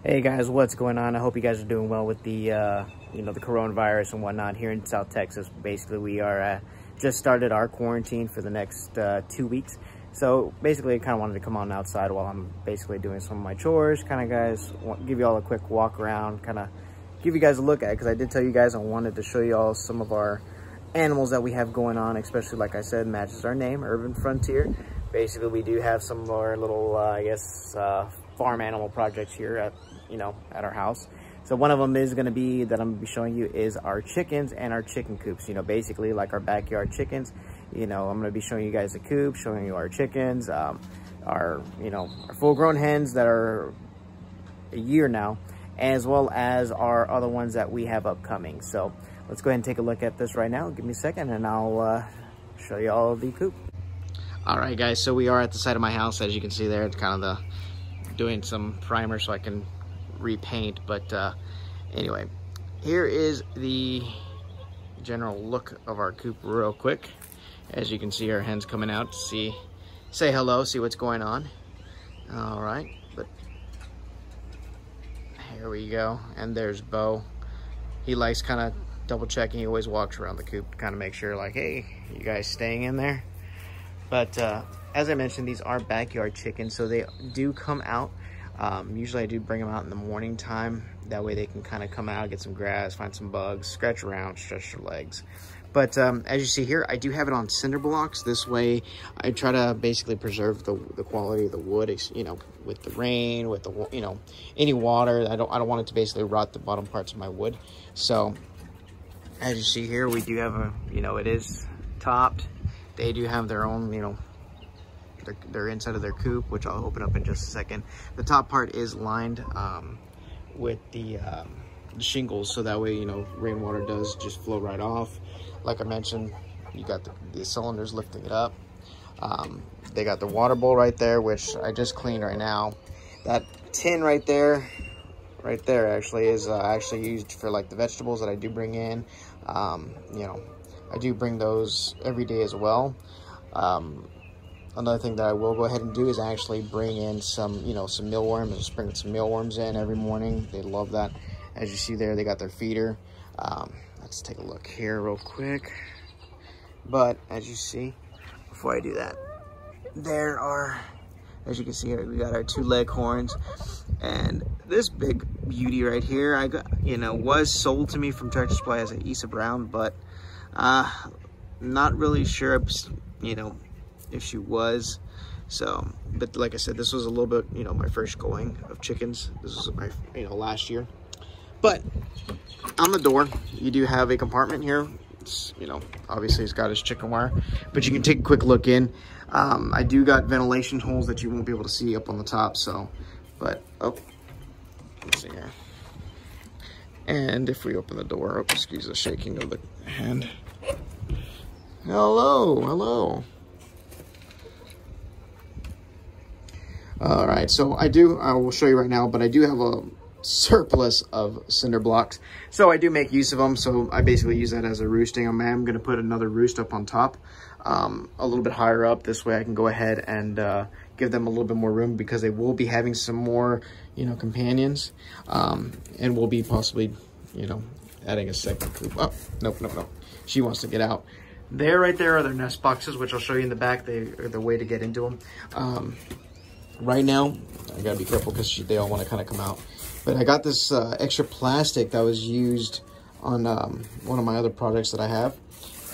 Hey guys, what's going on? I hope you guys are doing well with the the coronavirus and whatnot here in South Texas. Basically, we are just started our quarantine for the next 2 weeks. So basically, I kind of wanted to come on outside while I'm basically doing some of my chores. Kind of, guys, give you all a quick walk around, kind of give you guys a look at it, because I did tell you guys I wanted to show you all some of our animals that we have going on, especially, like I said, matches our name, Urban Frontier. Basically, we do have some of our little, farm animal projects here at our house. So one of them is going to be that I'm going to be showing you is our chickens and our chicken coops. Basically like our backyard chickens. I'm going to be showing you guys the coop, showing you our chickens, our full-grown hens that are a year now, as well as our other ones that we have upcoming. So let's go ahead and take a look at this right now. Give me a second and I'll show you all the coop. All right, guys, so we are at the side of my house. As you can see there, it's kind of doing some primer so I can repaint. But anyway, here is the general look of our coop real quick. As you can see, our hens coming out to say hello, see what's going on. All right, but here we go. And there's Bo. He likes kind of double checking. He always walks around the coop to kind of make sure, like, hey, you guys staying in there? But as I mentioned, these are backyard chickens, so they do come out. Usually I do bring them out in the morning time. That way they can kind of come out, get some grass, find some bugs, scratch around, stretch their legs. But as you see here, I do have it on cinder blocks. This way I try to basically preserve the quality of the wood, with the rain, with the, any water. I don't want it to basically rot the bottom parts of my wood. So as you see here, we do have it is topped. They do have their own, their inside of their coop, which I'll open up in just a second. The top part is lined with the shingles, so that way, rainwater does just flow right off. Like I mentioned, you got the cylinders lifting it up. They got the water bowl right there, which I just cleaned right now. That tin right there actually is actually used for like the vegetables that I do bring in. I do bring those every day as well. Another thing that I will go ahead and do is actually bring in some mealworms. Just bring some mealworms in every morning. They love that. As you see there, they got their feeder. Let's take a look here real quick. But as you see, before I do that, there are, as you can see here, we got our 2 leghorns. And this big beauty right here, I got, was sold to me from Tractor Supply as an Issa Brown, but not really sure, if she was. So, but like I said, this was a little bit, my first going of chickens. This was my, last year. But on the door, you do have a compartment here. It's, obviously it's got his chicken wire, but you can take a quick look in. I do got ventilation holes that you won't be able to see up on the top. So, but, oh, let's see here. And if we open the door, oh, excuse the shaking of the hand. Hello. All right, so I will show you right now, but I do have a surplus of cinder blocks. So I do make use of them. So I basically use that as a roosting. I'm going to put another roost up on top, a little bit higher up. This way I can go ahead and give them a little bit more room, because they will be having some more, companions. And we'll be possibly, adding a second coop. Oh, nope. She wants to get out. There, right there, are their nest boxes, which I'll show you in the back. They are the way to get into them. Right now, I gotta be careful because they all want to kind of come out. But I got this extra plastic that was used on one of my other projects that I have.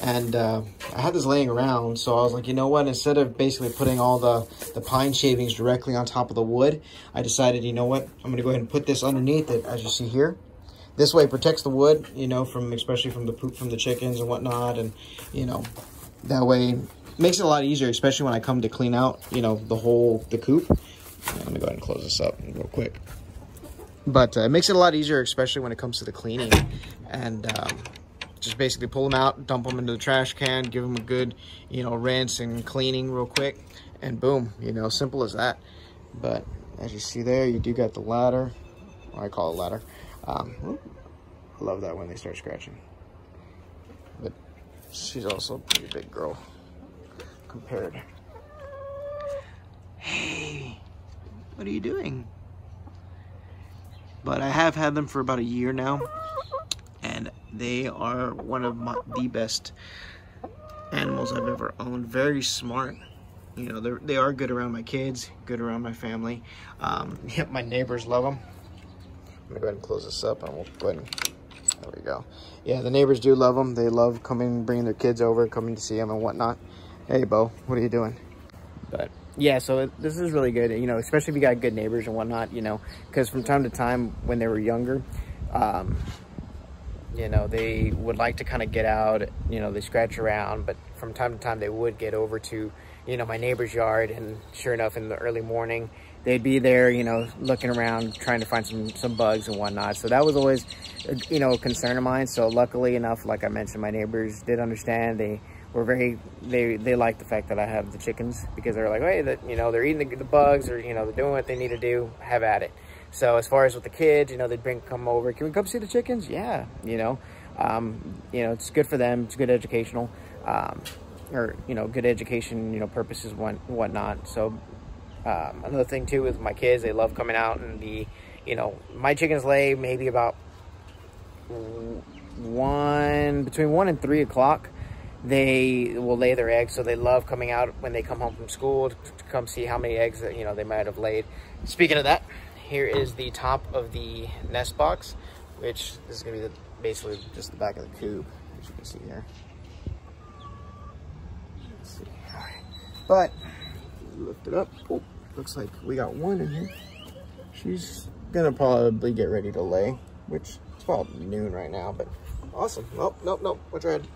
And I had this laying around, so I was like, you know what? Instead of basically putting all the pine shavings directly on top of the wood, I decided, you know what? I'm gonna go ahead and put this underneath it, as you see here. This way it protects the wood, especially from the poop from the chickens and whatnot. And, that way makes it a lot easier, especially when I come to clean out, the coop. Let me go ahead and close this up real quick. But it makes it a lot easier, especially when it comes to the cleaning. And just basically pull them out, dump them into the trash can, give them a good, rinse and cleaning real quick. And boom, simple as that. But as you see there, you do got the ladder. Or I call it ladder. I love that when they start scratching. But she's also a pretty big girl compared. Hey, what are you doing? But I have had them for about a year now, and they are one of the best animals I've ever owned. Very smart. You know, they are good around my kids, good around my family. Yep, my neighbors love them. I'm gonna go ahead and close this up, and we'll go ahead and, there we go. Yeah, the neighbors do love them. They love coming, bringing their kids over, coming to see them and whatnot. Hey, Bo, what are you doing? But yeah, so this is really good, you know, especially if you got good neighbors and whatnot, you know, because from time to time when they were younger, you know, they would like to kind of get out, you know, they scratch around, but from time to time they would get over to, you know, my neighbor's yard, and sure enough, in the early morning, they'd be there, you know, looking around, trying to find some bugs and whatnot. So that was always, you know, a concern of mine. So luckily enough, like I mentioned, my neighbors did understand. They were they liked the fact that I have the chickens, because they're like, hey, that, you know, they're eating the bugs, or, you know, they're doing what they need to do, have at it. So as far as with the kids, you know, they'd come over, can we come see the chickens? Yeah, you know, it's good for them. It's good educational, or, you know, good education, you know, purposes, whatnot. So another thing too with my kids, they love coming out, and you know, my chickens lay maybe about between 1 and 3 o'clock. They will lay their eggs, so they love coming out when they come home from school to come see how many eggs that, you know, they might have laid. Speaking of that, here is the top of the nest box, which this is going to be basically just the back of the coop, as you can see here. Let's see. All right. But lift it up. Oh, looks like we got one in here. She's gonna probably get ready to lay, which it's about noon right now, but awesome. Oh, nope, watch your head.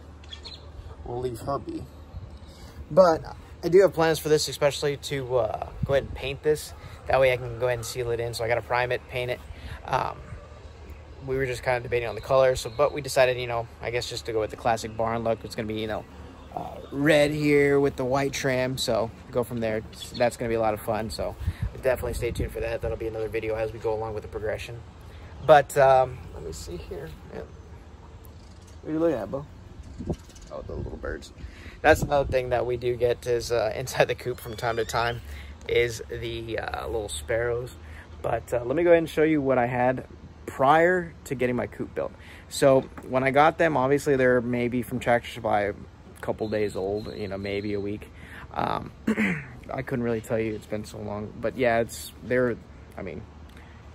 We'll leave her be. But I do have plans for this, especially to go ahead and paint this. That way I can go ahead and seal it in. So I got to prime it, paint it. We were just kind of debating on the color, but we decided, you know, I guess just to go with the classic barn look. It's gonna be, you know, red here with the white trim, so go from there. That's going to be a lot of fun, so definitely stay tuned for that. That'll be another video as we go along with the progression. But let me see here. Yeah. What are you looking at, Bo? Oh, the little birds. That's another thing that we do get is inside the coop from time to time is the little sparrows. But let me go ahead and show you what I had prior to getting my coop built. So when I got them, obviously they're maybe from Tractor Supply couple days old, you know, maybe a week. I couldn't really tell you, it's been so long, but yeah, they're I mean,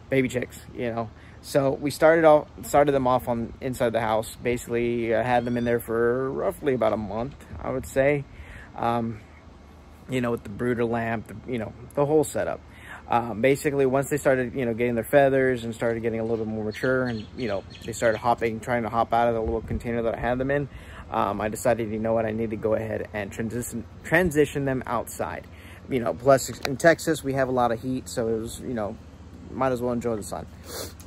baby chicks, you know. So we started them off on inside the house. Basically had them in there for roughly about a month, I would say, you know, with the brooder lamp, you know, the whole setup. Basically once they started, you know, getting their feathers and started getting a little bit more mature, and, you know, they started trying to hop out of the little container that I had them in, I decided, you know what, I need to go ahead and transition them outside. You know, plus in Texas, we have a lot of heat, so it was, you know, might as well enjoy the sun.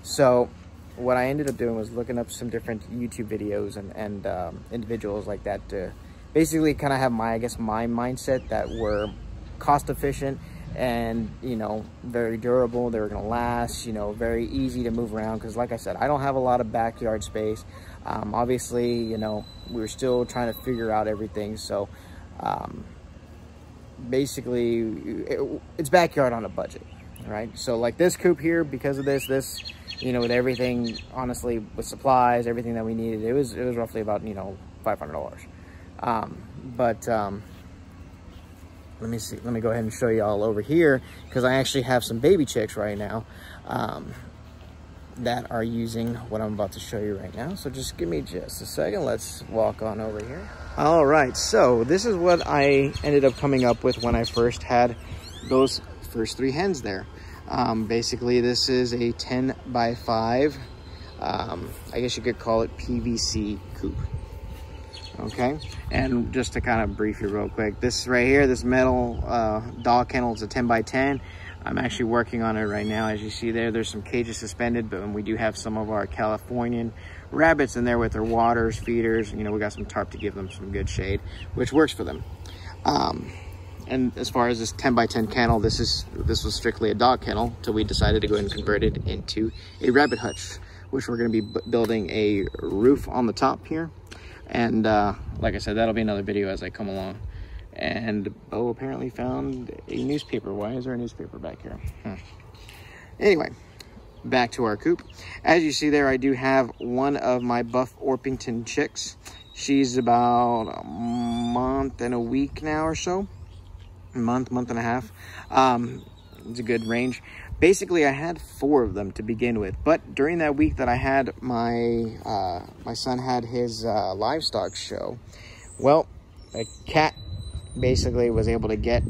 So what I ended up doing was looking up some different YouTube videos and individuals like that to basically kind of have my mindset that were cost efficient and, you know, very durable. They were going to last, you know, very easy to move around, because like I said, I don't have a lot of backyard space. Obviously, you know, we were still trying to figure out everything, so basically it's backyard on a budget, right? So like this coop here, because of this, you know, with everything, honestly, with supplies, everything that we needed, it was roughly about, you know, $500. Let me see, let me go ahead and show you all over here, because I actually have some baby chicks right now that are using what I'm about to show you right now. So just give me just a second. Let's walk on over here. All right, so this is what I ended up coming up with when I first had those first 3 hens there. Basically, this is a 10 by 5, I guess you could call it PVC coop. Okay, and just to kind of brief you real quick, this right here, this metal dog kennel is a 10 by 10. I'm actually working on it right now. As you see there's some cages suspended, but we do have some of our Californian rabbits in there with their waters, feeders. You know, we got some tarp to give them some good shade, which works for them. And as far as this 10 by 10 kennel, this was strictly a dog kennel till we decided to go ahead and convert it into a rabbit hutch, which we're going to be building a roof on the top here. And like I said, that'll be another video as I come along. And Bo apparently found a newspaper. Why is there a newspaper back here? Anyway, back to our coop. As you see there, I do have one of my Buff Orpington chicks. She's about a month and a week now or so. Month and a half. It's a good range. Basically, I had 4 of them to begin with, but during that week that I had my my son had his livestock show, well, a cat basically was able to get,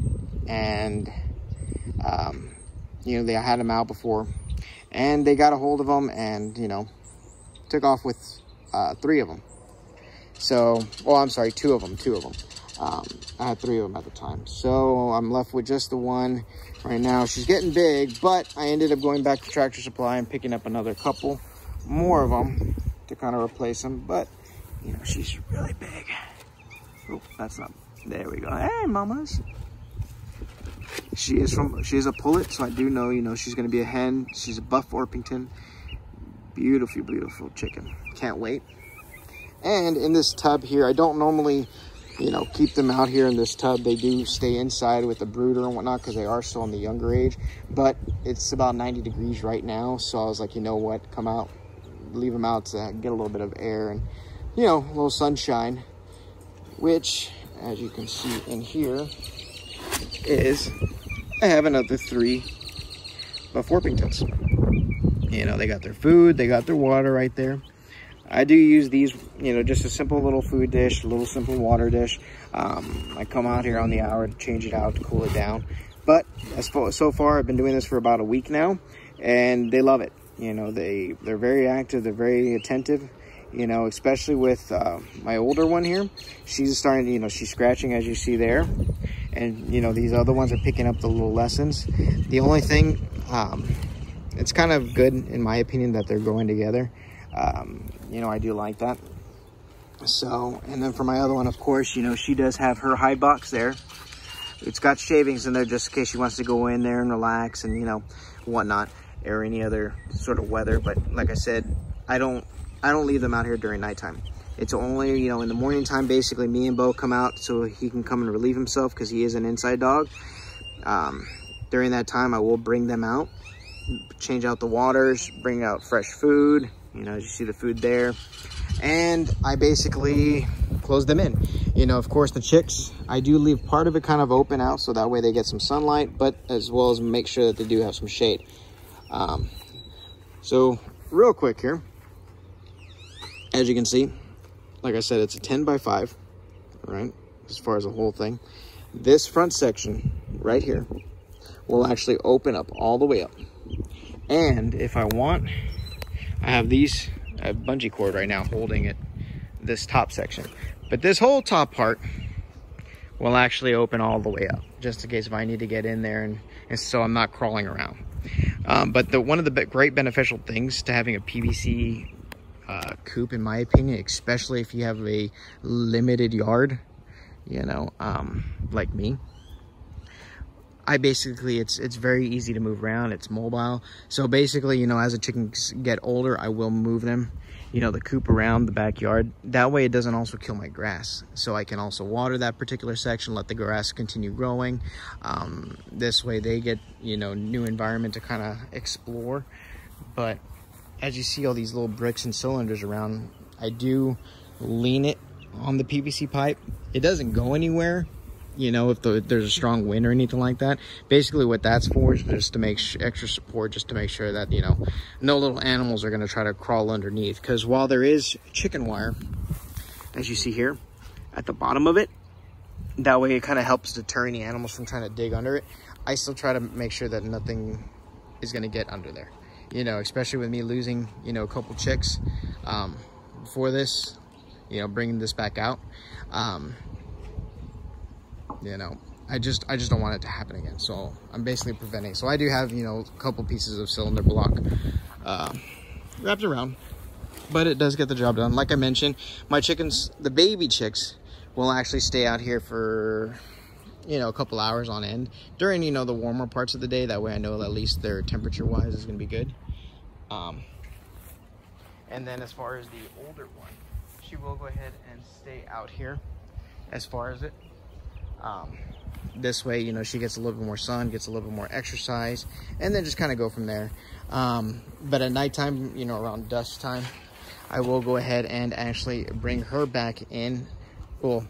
and you know, they had him out before, and they got a hold of him, and you know, took off with 3 of them. So, well, I'm sorry, 2 of them. I had 3 of them at the time, so I'm left with just the one right now. She's getting big, but I ended up going back to Tractor Supply and picking up another couple more of them to kind of replace them. But you know, she's really big. Oh, that's not. There we go. Hey, mamas. She is a pullet, so I do know, you know, she's going to be a hen. She's a Buff Orpington. Beautiful chicken. Can't wait. And in this tub here, I don't normally, you know, keep them out here in this tub. They do stay inside with the brooder and whatnot because they are still in the younger age. But it's about 90 degrees right now, so I was like, you know what, come out, leave them out to get a little bit of air and, you know, a little sunshine. Which, as you can see in here, is I have another 3 Buff Orpingtons. You know, they got their food, they got their water right there. I do use these, you know, just a simple little food dish, a little simple water dish. I come out here on the hour to change it out, to cool it down. But so far, I've been doing this for about a week now, and they love it. You know, they're very active, they're very attentive. You know, especially with my older one here, she's starting to, you know, she's scratching as you see there. And, you know, these other ones are picking up the little lessons. The only thing, it's kind of good, in my opinion, that they're going together. You know, I do like that. So, and then for my other one, of course, you know, she does have her hide box there. It's got shavings in there just in case she wants to go in there and relax and, you know, whatnot, or any other sort of weather. But like I said, I don't leave them out here during nighttime. It's only, you know, in the morning time, basically me and Bo come out so he can come and relieve himself because he is an inside dog. During that time, I will bring them out, change out the waters, bring out fresh food. You know, as you see the food there. And I basically close them in. You know, of course, the chicks, I do leave part of it kind of open out so that way they get some sunlight, but as well as make sure that they do have some shade. So real quick here, as you can see, like I said, it's a 10 by 5, right? As far as the whole thing. This front section right here will actually open up all the way up. And if I want, I have these, I have bungee cord right now holding it, this top section. But this whole top part will actually open all the way up, just in case if I need to get in there and so I'm not crawling around. But one of the great beneficial things to having a PVC coop, in my opinion, especially if you have a limited yard, you know, like me, I basically, it's very easy to move around. It's mobile. So basically, you know, as the chickens get older, I will move them, you know, the coop around the backyard. That way it doesn't also kill my grass. So I can also water that particular section, let the grass continue growing. This way they get, you know, new environment to kind of explore. But as you see all these little bricks and cylinders around, I do lean it on the PVC pipe. It doesn't go anywhere. You know, if there's a strong wind or anything like that. Basically what that's for is just to make extra support, just to make sure that, you know, no little animals are going to try to crawl underneath. Because while there is chicken wire, as you see here, at the bottom of it, that way it kind of helps deter any animals from trying to dig under it. I still try to make sure that nothing is going to get under there. You know, especially with me losing, you know, a couple chicks before this, you know, bringing this back out. You know, I just don't want it to happen again. So I'm basically preventing. So I do have, you know, a couple pieces of cylinder block wrapped around, but it does get the job done. Like I mentioned, my chickens, the baby chicks, will actually stay out here for, you know, a couple hours on end during, you know, the warmer parts of the day. That way I know at least their temperature wise is going to be good. And then as far as the older one, she will go ahead and stay out here as far as it. This way, you know, she gets a little bit more sun, gets a little bit more exercise, and then just kind of go from there. But at nighttime, you know, around dusk time, I will go ahead and actually bring her back in. Well,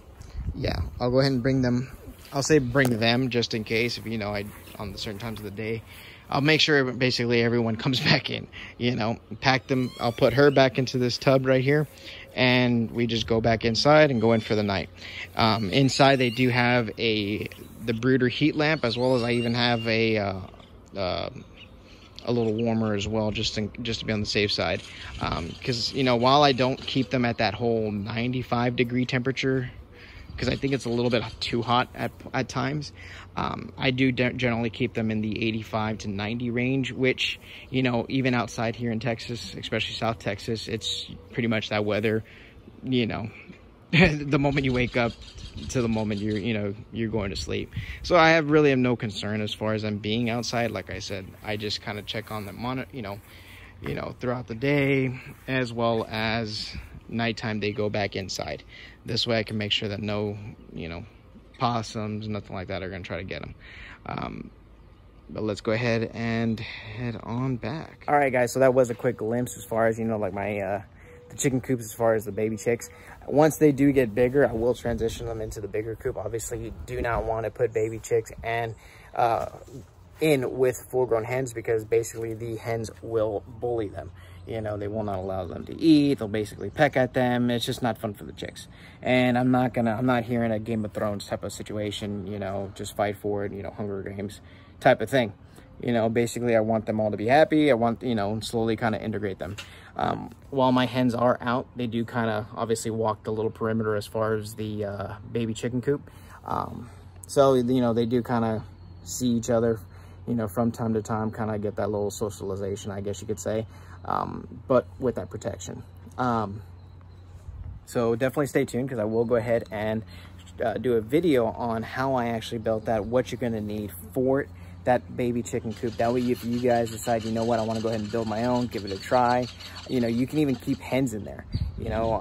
yeah, I'll go ahead and bring them. I'll say bring them just in case, if, you know, on the certain times of the day. I'll make sure basically everyone comes back in, you know, pack them. I'll put her back into this tub right here, and we just go back inside and go in for the night. Inside they do have the brooder heat lamp, as well as I even have a little warmer as well, just to be on the safe side. Because, you know, while I don't keep them at that whole 95-degree temperature, because I think it's a little bit too hot at times, I do generally keep them in the 85 to 90 range, which, you know, even outside here in Texas, especially South Texas, it's pretty much that weather, you know, the moment you wake up to the moment you're going to sleep. So I really have no concern as far as them being outside. Like I said, I just kind of check on them, you know, throughout the day, as well as nighttime they go back inside. This way I can make sure that no, you know, possums, nothing like that are going to try to get them. But let's go ahead and head on back. All right, guys, so that was a quick glimpse as far as, you know, like my the chicken coops, as far as the baby chicks. Once they do get bigger, I will transition them into the bigger coop. Obviously, you do not want to put baby chicks and in with full-grown hens, because basically the hens will bully them. You know, they will not allow them to eat. They'll basically peck at them. It's just not fun for the chicks. And I'm not here in a Game of Thrones type of situation, you know, just fight for it, you know, Hunger Games type of thing. You know, basically I want them all to be happy. I want, you know, slowly kind of integrate them. While my hens are out, they do kind of obviously walk the little perimeter as far as the baby chicken coop. So, you know, they do kind of see each other, you know, from time to time, kind of get that little socialization, I guess you could say. But with that protection. So definitely stay tuned, because I will go ahead and do a video on how I actually built that, what you're going to need for that baby chicken coop. That way, if you guys decide, you know what, I want to go ahead and build my own, give it a try, you know, you can even keep hens in there. You know,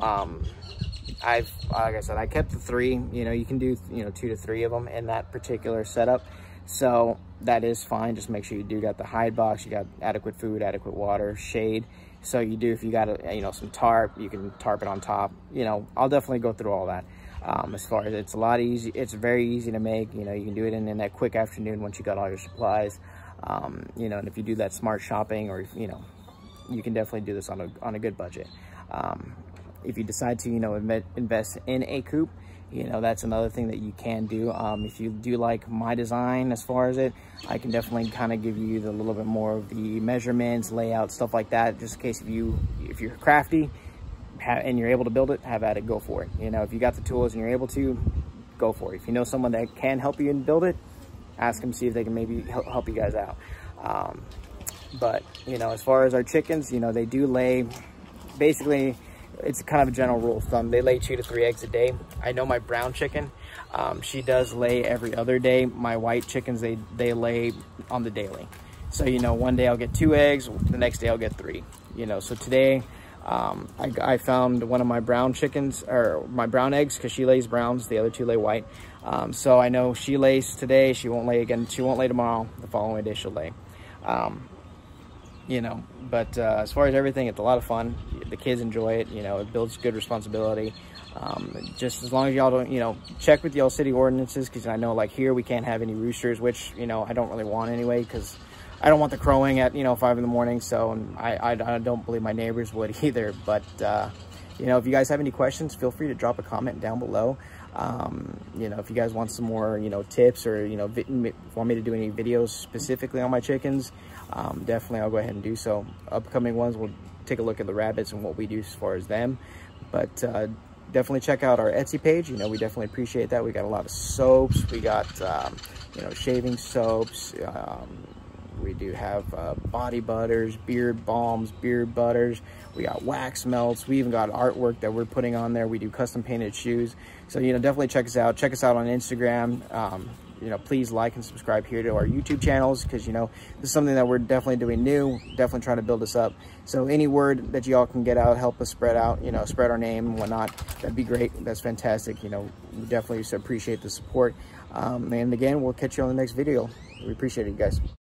like I said, I kept the 3. You know, you can do, you know, 2 to 3 of them in that particular setup. So that is fine. Just make sure you do got the hide box, you got adequate food, adequate water, shade. So you do, if you got you know, some tarp, you can tarp it on top. You know, I'll definitely go through all that. As far as it's very easy to make. You know, you can do it in that quick afternoon once you got all your supplies. You know, and if you do that smart shopping, or, you know, you can definitely do this on a good budget. If you decide to, you know, invest in a coop, you know, that's another thing that you can do. If you do like my design as far as it, I can definitely kind of give you a little bit more of the measurements, layout, stuff like that, just in case if you're crafty and you're able to build it, have at it, go for it. You know, if you got the tools and you're able to, go for it. If you know someone that can help you and build it, ask them, see if they can maybe help you guys out. But, you know, as far as our chickens, you know, they do lay, basically, it's kind of a general rule of thumb, they lay 2 to 3 eggs a day. I know my brown chicken, she does lay every other day. My white chickens, they lay on the daily. So, you know, one day I'll get 2 eggs, the next day I'll get 3. You know, so today I found one of my brown chickens, or my brown eggs, because she lays browns, the other 2 lay white. So I know she lays today, she won't lay again, she won't lay tomorrow, the following day she'll lay. You know, but as far as everything, it's a lot of fun. The kids enjoy it. You know, it builds good responsibility. Just as long as y'all don't, you know, check with y'all city ordinances, because I know, like, here we can't have any roosters, which, you know, I don't really want anyway, because I don't want the crowing at, you know, 5 in the morning. So I don't believe my neighbors would either. But you know, if you guys have any questions, feel free to drop a comment down below. You know, if you guys want some more, you know, tips, or, you know, want me to do any videos specifically on my chickens, definitely I'll go ahead and do so. Upcoming ones, we'll take a look at the rabbits and what we do as far as them. But definitely check out our Etsy page. You know, we definitely appreciate that. We got a lot of soaps. We got, you know, shaving soaps. We do have body butters, beard balms, beard butters. We got wax melts. We even got artwork that we're putting on there. We do custom painted shoes. So, you know, definitely check us out. Check us out on Instagram. You know, please like and subscribe here to our YouTube channels, because, you know, this is something that we're definitely doing new, definitely trying to build this up. So any word that y'all can get out, help us spread out, you know, spread our name and whatnot, that'd be great. That's fantastic. You know, we definitely appreciate the support. And again, we'll catch you on the next video. We appreciate it, guys.